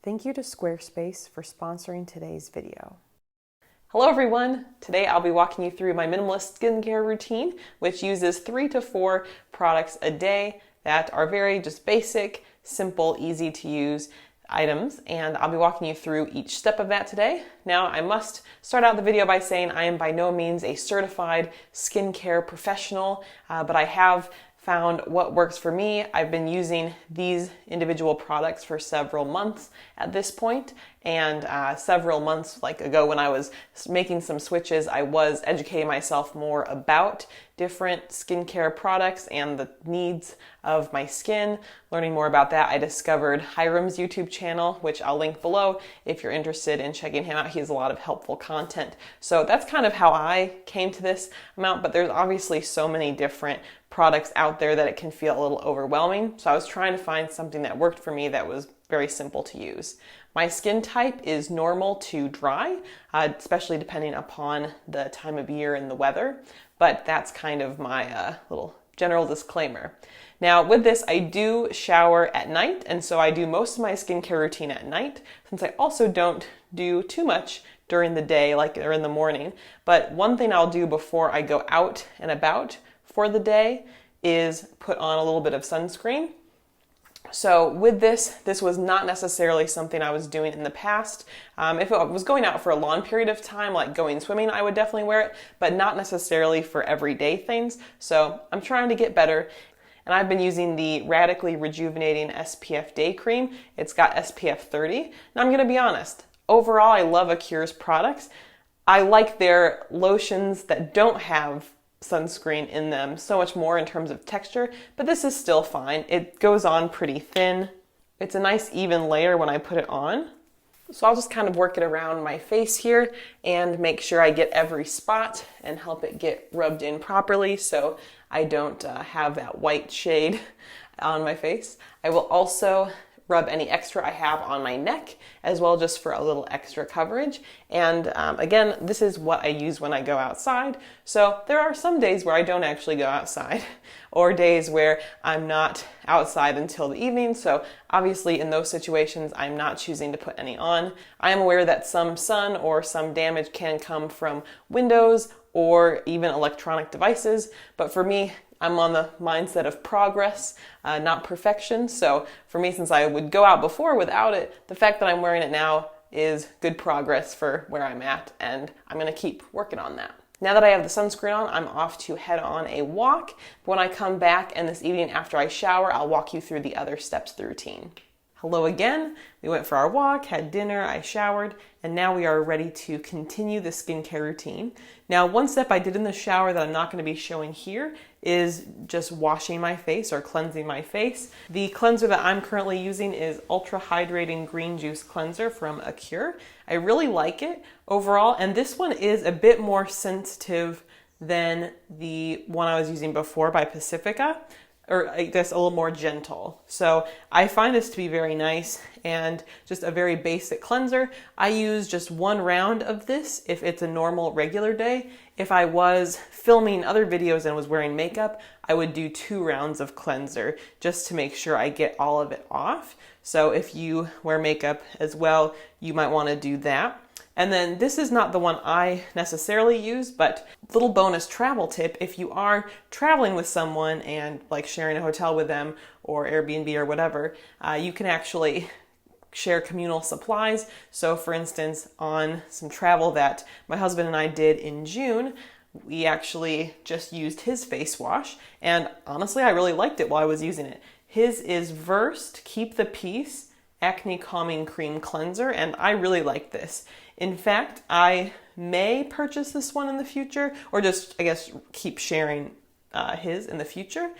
Thank you to Squarespace for sponsoring today's video. Hello everyone! Today I'll be walking you through my minimalist skincare routine, which uses 3 to 4 products a day that are very just basic, simple, easy to use items, and I'll be walking you through each step of that today. Now, I must start out the video by saying I am by no means a certified skincare professional, but I have found what works for me. I've been using these individual products for several months at this point, and several months ago when I was making some switches, I was educating myself more about different skincare products and the needs of my skin. Learning more about that, I discovered Hiram's YouTube channel, which I'll link below if you're interested in checking him out. He has a lot of helpful content. So that's kind of how I came to this amount, but there's obviously so many different products out there that it can feel a little overwhelming. So I was trying to find something that worked for me that was very simple to use. My skin type is normal to dry, especially depending upon the time of year and the weather, but that's kind of my little general disclaimer. Now with this, I do shower at night, and so I do most of my skincare routine at night, since I also don't do too much during the day, or in the morning. But one thing I'll do before I go out and about for the day is put on a little bit of sunscreen. So with this was not necessarily something I was doing in the past. If I was going out for a long period of time, like going swimming, I would definitely wear it, but not necessarily for everyday things. So I'm trying to get better. And I've been using the Radically Rejuvenating SPF Day Cream. It's got SPF 30. Now I'm gonna be honest, overall I love Akure's products. I like their lotions that don't have sunscreen in them so much more in terms of texture, but this is still fine. It goes on pretty thin. It's a nice even layer when I put it on. So I'll just kind of work it around my face here and make sure I get every spot and help it get rubbed in properly so I don't have that white shade on my face. I will also rub any extra I have on my neck as well, just for a little extra coverage. And again, this is what I use when I go outside. So there are some days where I don't actually go outside or days where I'm not outside until the evening. So obviously in those situations, I'm not choosing to put any on. I am aware that some sun or some damage can come from windows or even electronic devices, but for me, I'm on the mindset of progress, not perfection. So for me, since I would go out before without it, the fact that I'm wearing it now is good progress for where I'm at, and I'm gonna keep working on that. Now that I have the sunscreen on, I'm off to head on a walk. When I come back, and this evening after I shower, I'll walk you through the other steps of the routine. Hello again. We went for our walk, had dinner, I showered, and now we are ready to continue the skincare routine. Now, one step I did in the shower that I'm not going to be showing here is just washing my face or cleansing my face. The cleanser that I'm currently using is Ultra Hydrating Green Juice Cleanser from Akure. I really like it overall, and this one is a bit more sensitive than the one I was using before by Pacifica, or I guess a little more gentle. So I find this to be very nice and just a very basic cleanser. I use just 1 round of this if it's a normal regular day. If I was filming other videos and was wearing makeup, I would do 2 rounds of cleanser just to make sure I get all of it off. So if you wear makeup as well, you might want to do that. And then this is not the one I necessarily use, but little bonus travel tip, if you are traveling with someone and sharing a hotel with them or Airbnb or whatever, you can actually share communal supplies. So for instance, on some travel that my husband and I did in June, we actually just used his face wash, and honestly, I really liked it while I was using it. His is Versed Keep the Peace Acne Calming Cream Cleanser, and I really like this. In fact, I may purchase this one in the future, or just, I guess, keep sharing his in the future,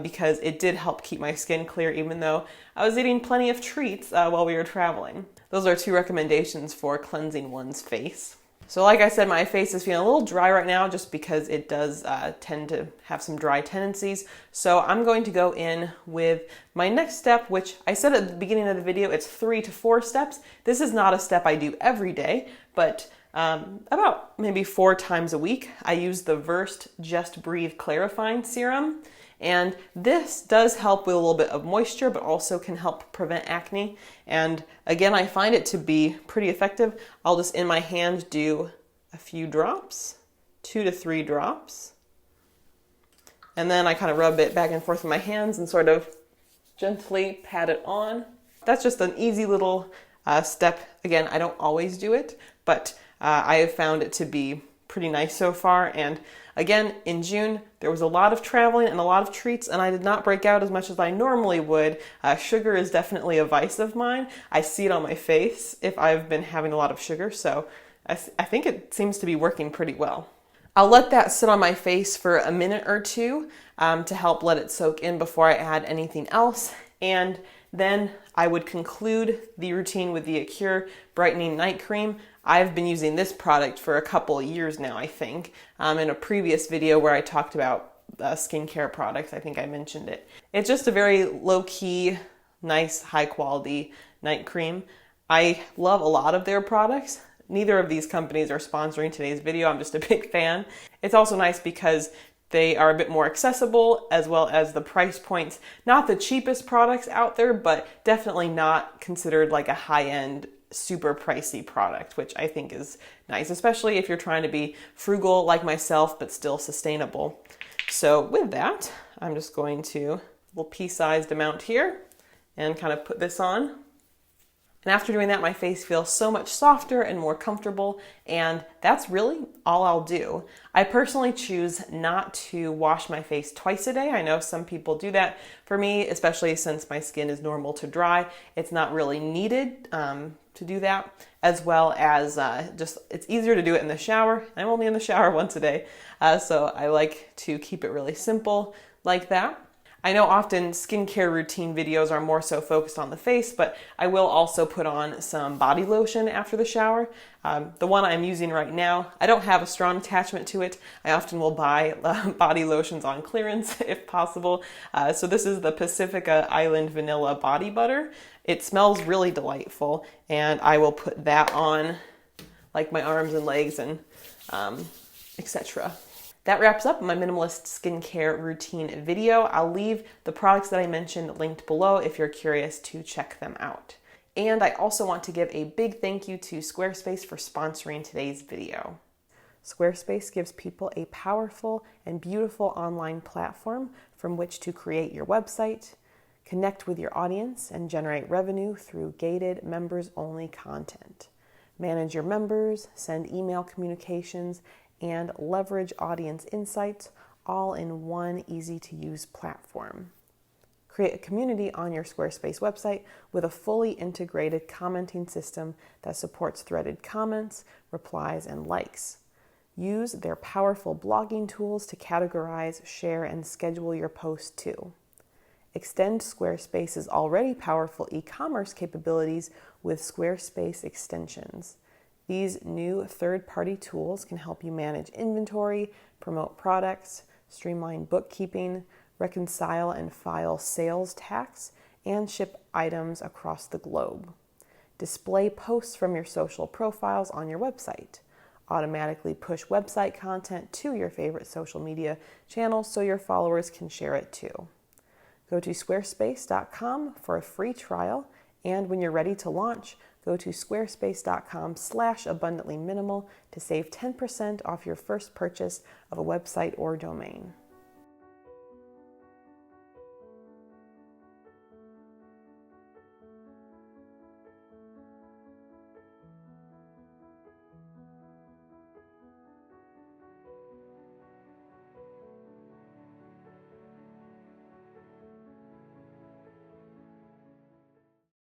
because it did help keep my skin clear even though I was eating plenty of treats while we were traveling. Those are 2 recommendations for cleansing one's face. So like I said, my face is feeling a little dry right now just because it does tend to have some dry tendencies. So I'm going to go in with my next step, which I said at the beginning of the video, it's 3 to 4 steps. This is not a step I do every day, but about maybe 4 times a week. I use the Versed Just Breathe Clarifying Serum. And this does help with a little bit of moisture, but also can help prevent acne. And again, I find it to be pretty effective. I'll just in my hand do a few drops, 2 to 3 drops. And then I kind of rub it back and forth with my hands and sort of gently pat it on. That's just an easy little step. Again, I don't always do it, but I have found it to be pretty nice so far. And again, in June, there was a lot of traveling and a lot of treats, and I did not break out as much as I normally would. Sugar is definitely a vice of mine. I see it on my face if I've been having a lot of sugar, so I think it seems to be working pretty well. I'll let that sit on my face for a minute or two to help let it soak in before I add anything else. And then I would conclude the routine with the Acure Brightening Night Cream. I've been using this product for a couple of years now, I think. In a previous video where I talked about skincare products, I think I mentioned it. It's just a very low-key, nice, high-quality night cream. I love a lot of their products. Neither of these companies are sponsoring today's video. I'm just a big fan. It's also nice because they are a bit more accessible, as well as the price points. Not the cheapest products out there, but definitely not considered like a high-end, super pricey product, which I think is nice, especially if you're trying to be frugal like myself, but still sustainable. So with that, I'm just going to a little pea-sized amount here and kind of put this on. And after doing that, my face feels so much softer and more comfortable, and that's really all I'll do. I personally choose not to wash my face twice a day. I know some people do that. For me, especially since my skin is normal to dry, it's not really needed to do that, as well as just it's easier to do it in the shower. I'm only in the shower once a day, so I like to keep it really simple like that. I know often skincare routine videos are more so focused on the face, but I will also put on some body lotion after the shower. The one I'm using right now, I don't have a strong attachment to it. I often will buy body lotions on clearance if possible. So this is the Pacifica Island Vanilla Body Butter. It smells really delightful, and I will put that on like my arms and legs and etc. That wraps up my minimalist skincare routine video. I'll leave the products that I mentioned linked below if you're curious to check them out. And I also want to give a big thank you to Squarespace for sponsoring today's video. Squarespace gives people a powerful and beautiful online platform from which to create your website, connect with your audience, and generate revenue through gated members-only content. Manage your members, send email communications, and leverage audience insights all in one easy-to-use platform. Create a community on your Squarespace website with a fully integrated commenting system that supports threaded comments, replies, and likes. Use their powerful blogging tools to categorize, share, and schedule your posts too. Extend Squarespace's already powerful e-commerce capabilities with Squarespace extensions. These new third-party tools can help you manage inventory, promote products, streamline bookkeeping, reconcile and file sales tax, and ship items across the globe. Display posts from your social profiles on your website. Automatically push website content to your favorite social media channels so your followers can share it too. Go to squarespace.com for a free trial, and when you're ready to launch, go to squarespace.com/abundantly minimal to save 10% off your first purchase of a website or domain.